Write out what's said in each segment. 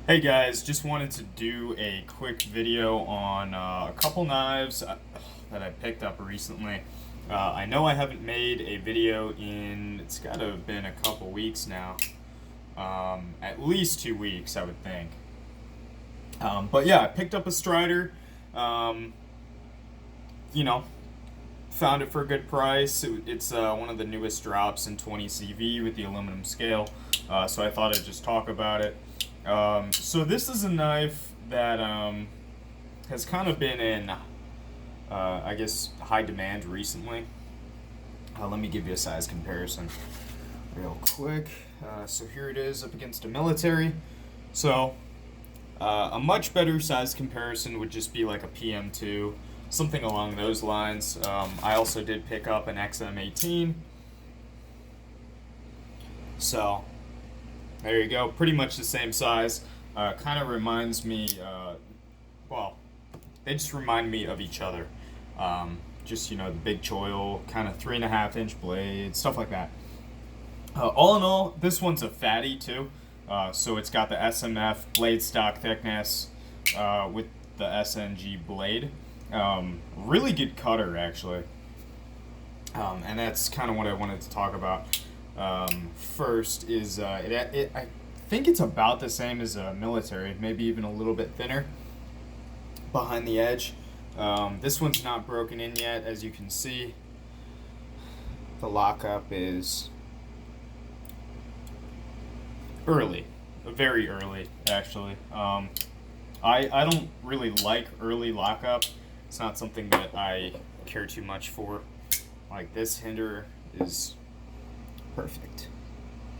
Hey guys, just wanted to do a quick video on a couple knives that I picked up recently. I know I haven't made a video in, it's got to have been a couple weeks now. At least 2 weeks, I would think. But yeah, I picked up a Strider. Um, you know, Found it for a good price. It's one of the newest drops in 20 CV with the aluminum scale. So I thought I'd just talk about it. So this is a knife that has kind of been in, I guess, high demand recently. Let me give you a size comparison real quick. So here it is up against a military. So a much better size comparison would just be like a PM2, something along those lines. I also did pick up an XM18. So there you go, pretty much the same size. Kind of reminds me, well, they just remind me of each other. Just, the big choil, kind of 3.5-inch blade, stuff like that. All in all, this one's a fatty too. So it's got the SMF blade stock thickness with the SNG blade. Really good cutter, actually. And that's kind of what I wanted to talk about. First is I think it's about the same as a military, maybe even a little bit thinner behind the edge. This one's not broken in yet, as you can see. The lockup is early, very early actually. I don't really like early lockup. It's not something that I care too much for. Like, this hinder is perfect.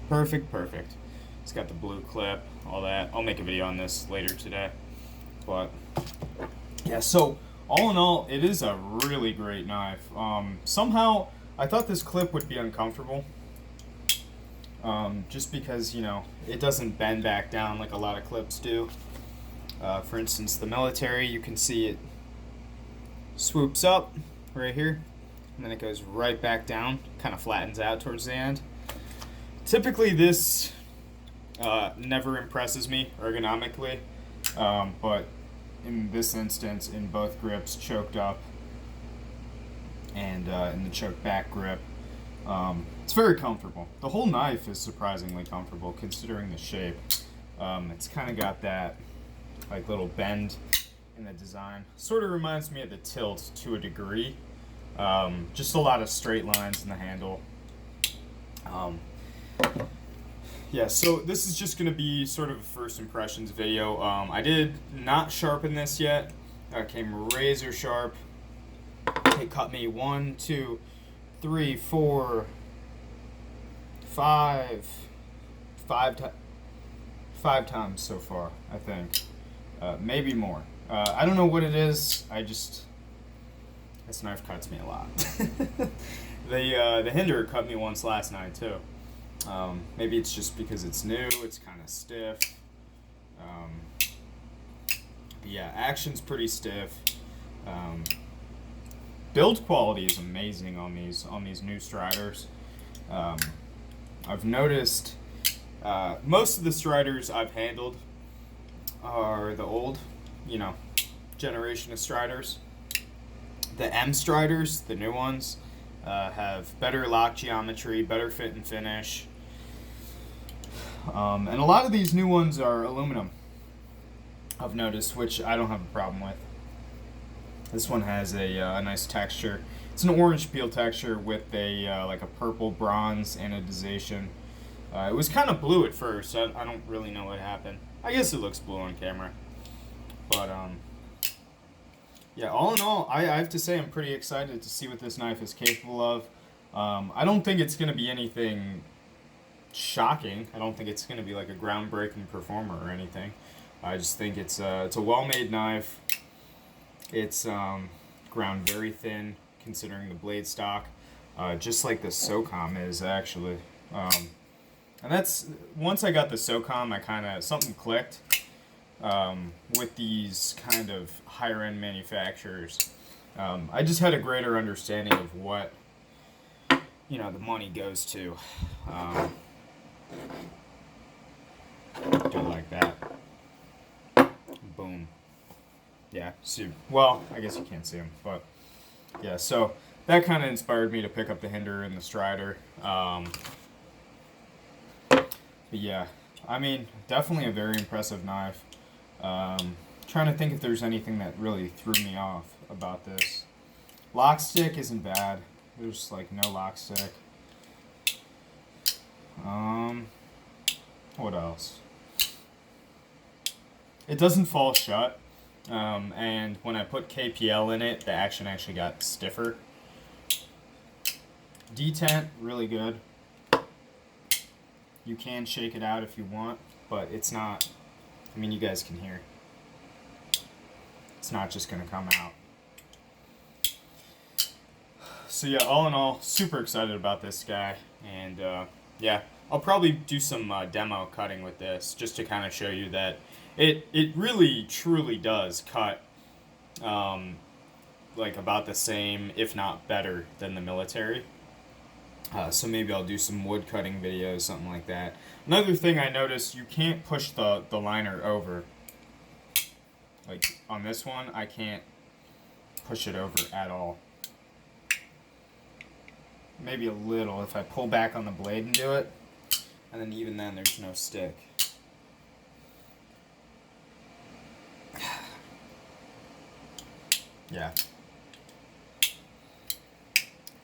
Perfect. It's got the blue clip, all that. I'll make a video on this later today. But yeah, so all in all, it is a really great knife. Somehow I thought this clip would be uncomfortable. Just because, it doesn't bend back down like a lot of clips do. For instance, the military, you can see it swoops up right here, and then it goes right back down, kind of flattens out towards the end. Typically this never impresses me ergonomically, but in this instance, in both grips, choked up and in the choked back grip, it's very comfortable. The whole knife is surprisingly comfortable considering the shape. It's kind of got that like little bend in the design. Sort of reminds me of the tilt to a degree. Just a lot of straight lines in the handle. Yeah, so this is just going to be sort of a first impressions video. I did not sharpen this yet. It came razor sharp. It cut me 1, 2, 3, 4, 5 times so far, I think. Maybe more. I don't know what it is. This knife cuts me a lot. The hinder cut me once last night too. Maybe it's just because it's new, it's kind of stiff. But yeah, action's pretty stiff. Build quality is amazing on these new Striders. I've noticed most of the Striders I've handled are the old, generation of Striders. The M.STRIDERs, the new ones, have better lock geometry, better fit and finish. And a lot of these new ones are aluminum, I've noticed, which I don't have a problem with. This one has a nice texture. It's an orange peel texture with a like a purple bronze anodization. It was kind of blue at first. I don't really know what happened. I guess it looks blue on camera. But yeah, all in all, I have to say I'm pretty excited to see what this knife is capable of. I don't think it's going to be anything shocking. I don't think it's going to be like a groundbreaking performer or anything. I just think it's a well-made knife. It's ground very thin considering the blade stock, just like the SOCOM is actually. And that's, once I got the SOCOM, something clicked. With these kind of higher end manufacturers. I just had a greater understanding of what, the money goes to. Do it like that. boom. Yeah, see, well, I guess you can't see them, but yeah, so that kind of inspired me to pick up the Hinder and the Strider. But yeah, I mean, definitely a very impressive knife. Trying to think if there's anything that really threw me off about this. Lock stick isn't bad. There's like no lock stick. What else? It doesn't fall shut. And when I put KPL in it, the action actually got stiffer. Detent, really good. You can shake it out if you want, but it's not, I mean, you guys can hear. It's not just gonna come out. So yeah, all in all, super excited about this guy, and yeah, I'll probably do some demo cutting with this, just to kind of show you that it really truly does cut like about the same, if not better, than the military. So maybe I'll do some wood cutting videos, something like that. Another thing I noticed, you can't push the liner over. Like on this one, I can't push it over at all. Maybe a little if I pull back on the blade and do it. And then even then, there's no stick. Yeah.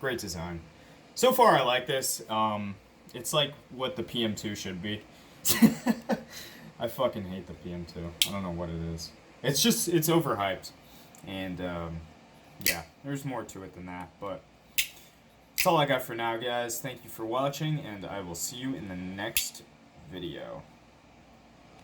Great design. So far, I like this. It's like what the PM2 should be. I fucking hate the PM2. I don't know what it is. It's just, it's overhyped. And, yeah, there's more to it than that. But that's all I got for now, guys. Thank you for watching, and I will see you in the next video.